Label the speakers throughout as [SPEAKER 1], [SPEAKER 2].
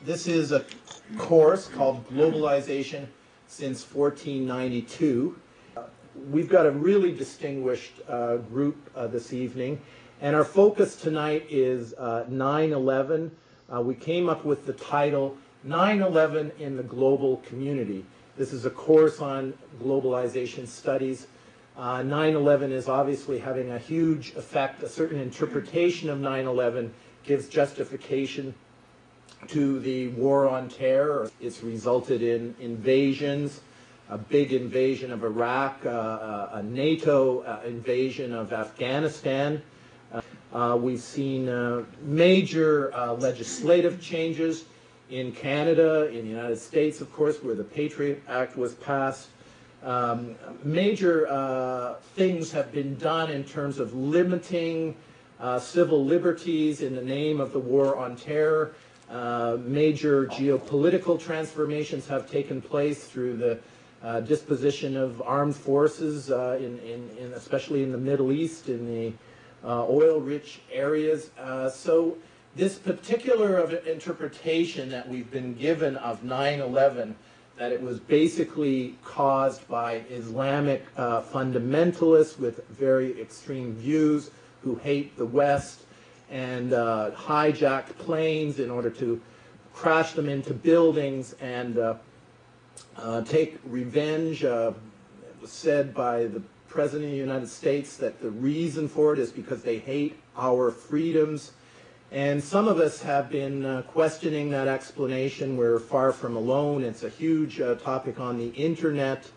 [SPEAKER 1] This is a course called Globalization since 1492. We've got a really distinguished group this evening, and our focus tonight is 9/11. We came up with the title 9/11 in the Global Community. This is a course on Globalization Studies. 9/11 is obviously having a huge effect. A certain interpretation of 9/11 gives justification to the war on terror. It's resulted in invasions, a big invasion of Iraq, a NATO invasion of Afghanistan. We've seen major legislative changes in Canada, in the United States, of course, where the Patriot Act was passed. Major things have been done in terms of limiting civil liberties in the name of the war on terror. Major geopolitical transformations have taken place through the disposition of armed forces, especially in the Middle East, in the oil-rich areas. So this particular interpretation that we've been given of 9/11, that it was basically caused by Islamic fundamentalists with very extreme views who hate the West and hijacked planes in order to crash them into buildings and take revenge. It was said by the President of the United States that the reason for it is because they hate our freedoms. And some of us have been questioning that explanation. We're far from alone. It's a huge topic on the internet.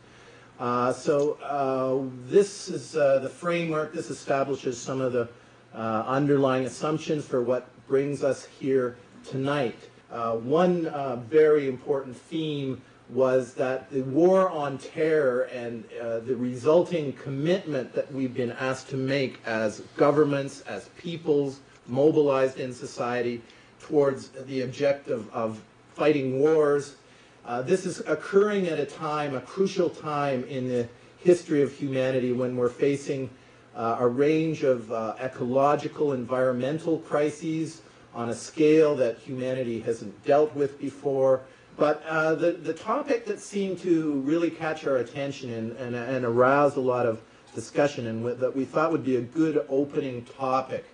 [SPEAKER 1] So this is the framework. This establishes some of the underlying assumptions for what brings us here tonight. One very important theme was that the war on terror and the resulting commitment that we've been asked to make as governments, as peoples, mobilized in society towards the objective of fighting wars. This is occurring at a time, a crucial time in the history of humanity when we're facing a range of ecological, environmental crises on a scale that humanity hasn't dealt with before. But the topic that seemed to really catch our attention and arouse a lot of discussion and that we thought would be a good opening topic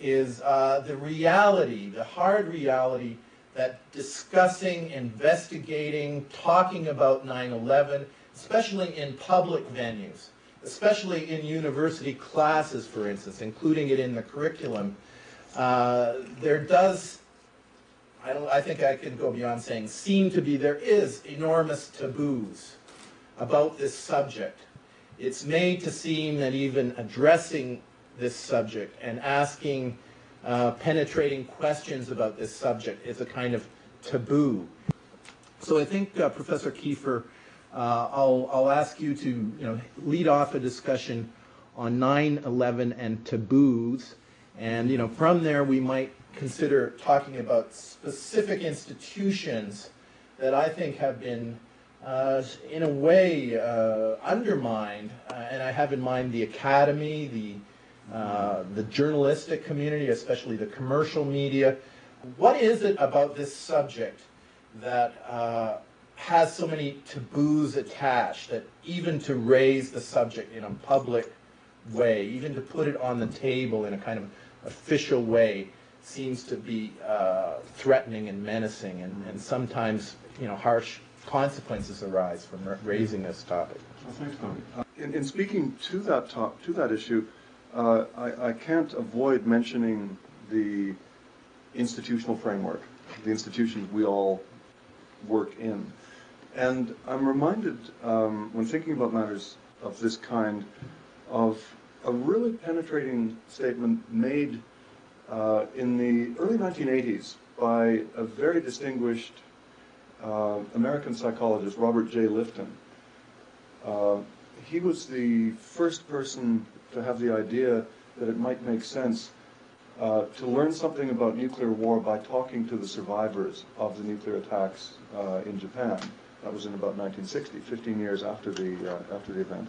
[SPEAKER 1] is the reality, the hard reality that discussing, investigating, talking about 9/11, especially in public venues, especially in university classes, for instance, including it in the curriculum, there does, I think I can go beyond saying seem to be, there is enormous taboos about this subject. It's made to seem that even addressing this subject and asking penetrating questions about this subject is a kind of taboo. So I think Professor Keefer, I'll ask you to lead off a discussion on 9/11 and taboos, and from there we might consider talking about specific institutions that I think have been in a way undermined, and I have in mind the academy, the journalistic community, especially the commercial media. What is it about this subject that has so many taboos attached, that even to raise the subject in a public way, even to put it on the table in a kind of official way, seems to be threatening and menacing, and sometimes harsh consequences arise from raising this topic?
[SPEAKER 2] Well, thanks, Tony. In speaking to that issue, I can't avoid mentioning the institutional framework, the institutions we all work in. And I'm reminded, when thinking about matters of this kind, of a really penetrating statement made in the early 1980s by a very distinguished American psychologist, Robert J. Lifton. He was the first person to have the idea that it might make sense to learn something about nuclear war by talking to the survivors of the nuclear attacks in Japan. That was in about 1960, 15 years after the event.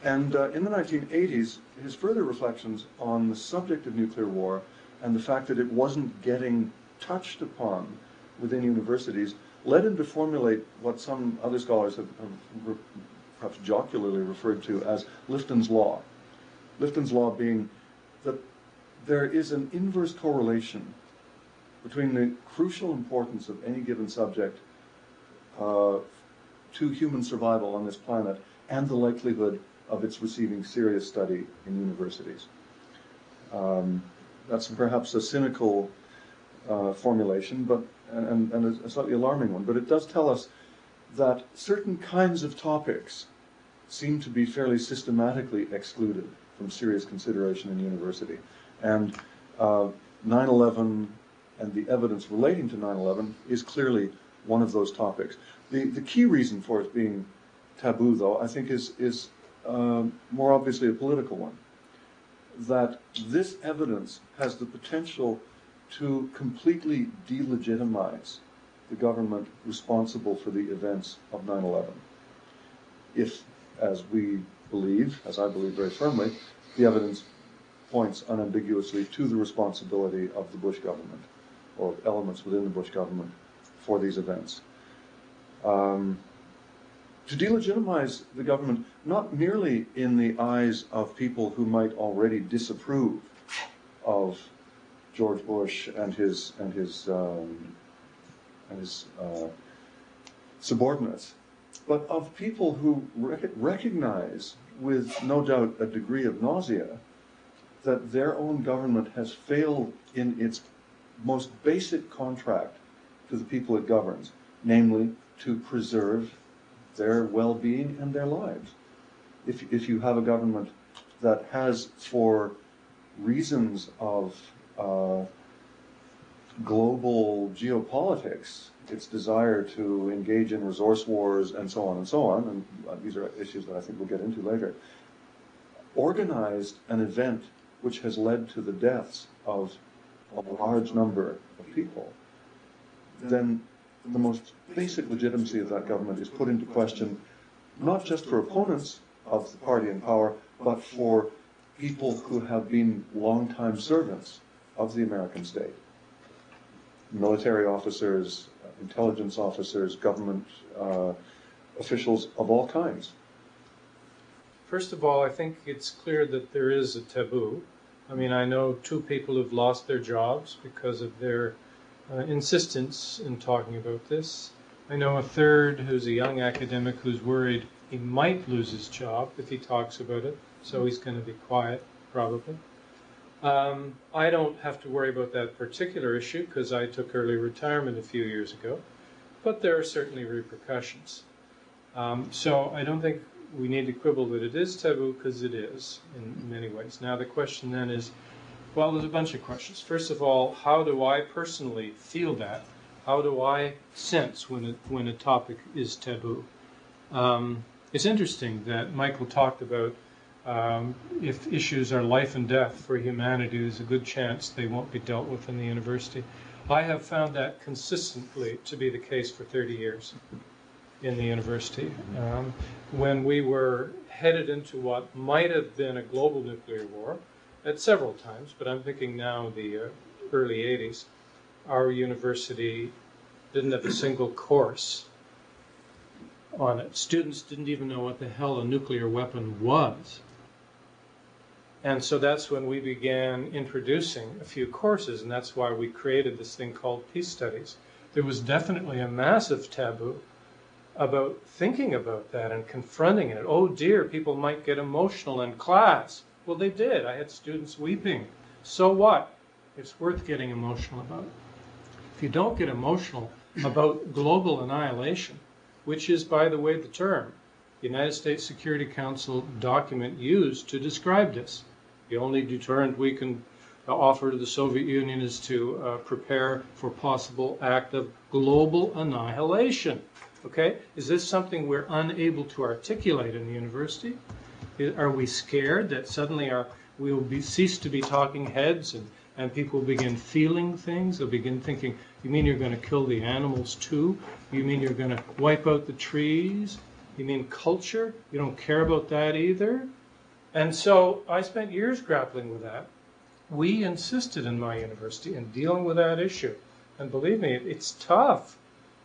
[SPEAKER 2] And in the 1980s, his further reflections on the subject of nuclear war and the fact that it wasn't getting touched upon within universities led him to formulate what some other scholars have perhaps jocularly referred to as Lifton's Law. Lifton's Law being that there is an inverse correlation between the crucial importance of any given subject to human survival on this planet and the likelihood of its receiving serious study in universities. That's perhaps a cynical formulation, but and a slightly alarming one, but it does tell us that certain kinds of topics seem to be fairly systematically excluded from serious consideration in university. And 9/11 and the evidence relating to 9/11 is clearly one of those topics. The key reason for it being taboo, though, I think is more obviously a political one. That this evidence has the potential to completely delegitimize the government responsible for the events of 9/11. If, as we believe, as I believe very firmly, the evidence points unambiguously to the responsibility of the Bush government, or elements within the Bush government, for these events. To delegitimize the government, not merely in the eyes of people who might already disapprove of George Bush and his subordinates, but of people who recognize, with no doubt a degree of nausea, that their own government has failed in its most basic contract to the people it governs, namely to preserve their well-being and their lives. If you have a government that has, for reasons of global geopolitics, its desire to engage in resource wars and so on, and these are issues that I think we'll get into later, organized an event which has led to the deaths of a large number of people, then the most basic legitimacy of that government is put into question, not just for opponents of the party in power, but for people who have been longtime servants of the American state. Military officers, intelligence officers, government officials of all kinds.
[SPEAKER 3] First of all, I think it's clear that there is a taboo. I mean, I know 2 people who've lost their jobs because of their insistence in talking about this. I know a third who's a young academic who's worried he might lose his job if he talks about it, so he's going to be quiet, probably. I don't have to worry about that particular issue because I took early retirement a few years ago, but there are certainly repercussions. So I don't think we need to quibble that it is taboo, because it is in many ways. Now the question then is, well, there's a bunch of questions. First of all, how do I personally feel that? How do I sense when a topic is taboo? It's interesting that Michael talked about if issues are life and death for humanity, there's a good chance they won't be dealt with in the university. I have found that consistently to be the case for 30 years in the university. When we were headed into what might have been a global nuclear war, at several times, but I'm thinking now the early 80s, our university didn't have a single course on it. Students didn't even know what the hell a nuclear weapon was. And so that's when we began introducing a few courses, and that's why we created this thing called Peace Studies. There was definitely a massive taboo about thinking about that and confronting it. Oh dear, people might get emotional in class. Well, they did. I had students weeping. So what? It's worth getting emotional about. If you don't get emotional about global annihilation, which is, by the way, the term the United States Security Council document used to describe this. The only deterrent we can offer to the Soviet Union is to prepare for possible act of global annihilation. Okay? Is this something we're unable to articulate in the university? Are we scared that suddenly we will cease to be talking heads and people will begin feeling things? They'll begin thinking, you mean you're going to kill the animals too? You mean you're going to wipe out the trees? You mean culture? You don't care about that either? And so I spent years grappling with that. We insisted in my university in dealing with that issue. And believe me, it's tough.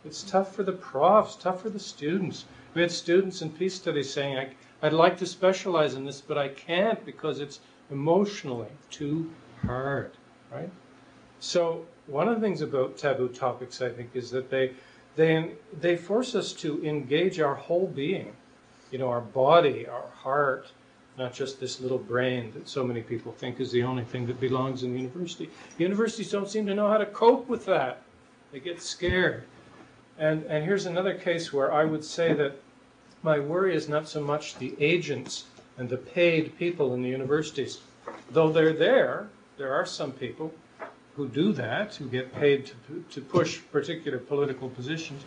[SPEAKER 3] It's tough for the profs, tough for the students. We had students in peace studies saying, I'd like to specialize in this, but I can't because it's emotionally too hard, right? So one of the things about taboo topics, I think, is that they force us to engage our whole being, you know, our body, our heart, not just this little brain that so many people think is the only thing that belongs in the university. Universities don't seem to know how to cope with that. They get scared. And here's another case where I would say that my worry is not so much the agents and the paid people in the universities. Though they're there are some people who do that, who get paid to push particular political positions.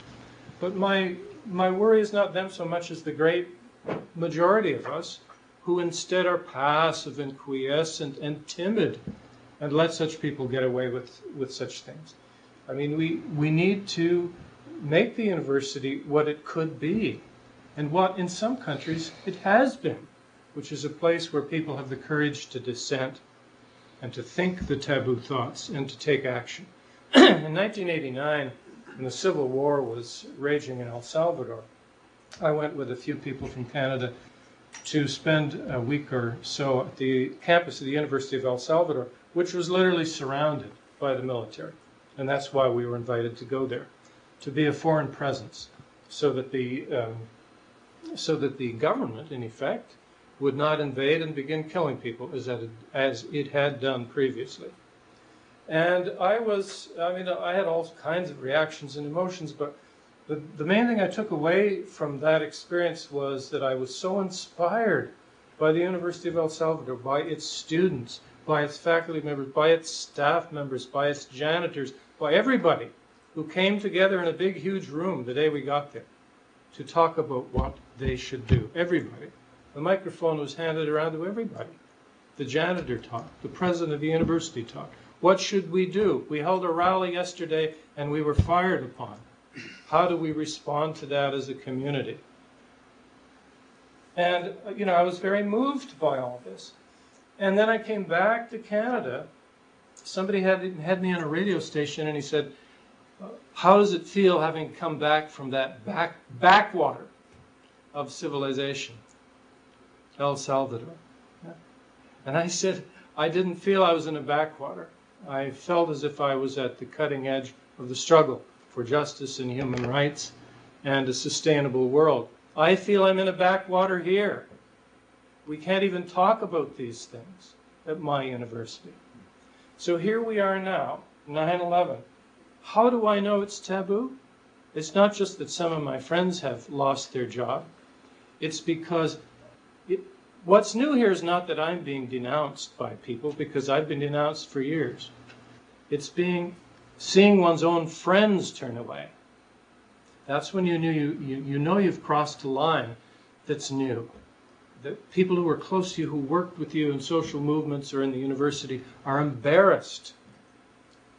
[SPEAKER 3] But my worry is not them so much as the great majority of us who instead are passive and quiescent and timid and let such people get away with such things. I mean, we need to make the university what it could be and what in some countries it has been, which is a place where people have the courage to dissent and to think the taboo thoughts and to take action. In 1989, when the Civil War was raging in El Salvador, I went with a few people from Canada to spend a week or so at the campus of the University of El Salvador, which was literally surrounded by the military. And that's why we were invited to go there, to be a foreign presence, so that the government, in effect, would not invade and begin killing people as it had done previously. And I had all kinds of reactions and emotions, but the main thing I took away from that experience was that I was so inspired by the University of El Salvador, by its students, by its faculty members, by its staff members, by its janitors, by everybody who came together in a big, huge room the day we got there to talk about what they should do. Everybody. The microphone was handed around to everybody. The janitor talked. The president of the university talked. What should we do? We held a rally yesterday and we were fired upon. How do we respond to that as a community? And, you know, I was very moved by all this. And then I came back to Canada. Somebody had me on a radio station and he said, how does it feel having come back from that backwater of civilization, El Salvador? Yeah. And I said, I didn't feel I was in a backwater. I felt as if I was at the cutting edge of the struggle for justice and human rights and a sustainable world. I feel I'm in a backwater here. We can't even talk about these things at my university. So here we are now, 9/11. How do I know it's taboo? It's not just that some of my friends have lost their job. It's because what's new here is not that I'm being denounced by people, because I've been denounced for years. It's seeing one's own friends turn away. That's when you know you've crossed a line that's new. The people who are close to you, who worked with you in social movements or in the university, are embarrassed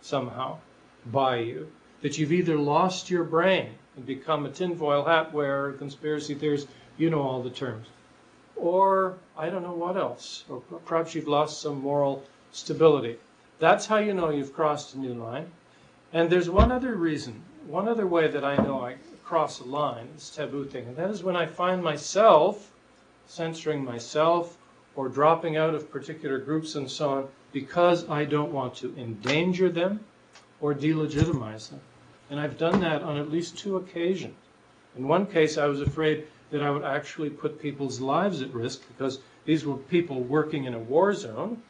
[SPEAKER 3] somehow by you, that you've either lost your brain and become a tinfoil hat wearer, conspiracy theorist, you know all the terms, or I don't know what else, or perhaps you've lost some moral stability. That's how you know you've crossed a new line. And there's one other reason, one other way that I know I cross a line, this taboo thing, and that is when I find myself censoring myself or dropping out of particular groups and so on because I don't want to endanger them or delegitimize them. And I've done that on at least 2 occasions. In one case, I was afraid that I would actually put people's lives at risk because these were people working in a war zone.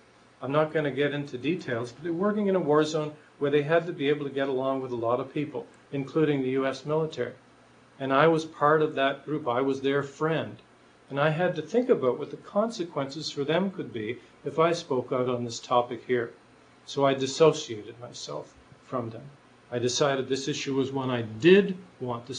[SPEAKER 3] I'm not going to get into details, but they're working in a war zone where they had to be able to get along with a lot of people, including the U.S. military. And I was part of that group. I was their friend. And I had to think about what the consequences for them could be if I spoke out on this topic here. So I dissociated myself from them. I decided this issue was one I did want to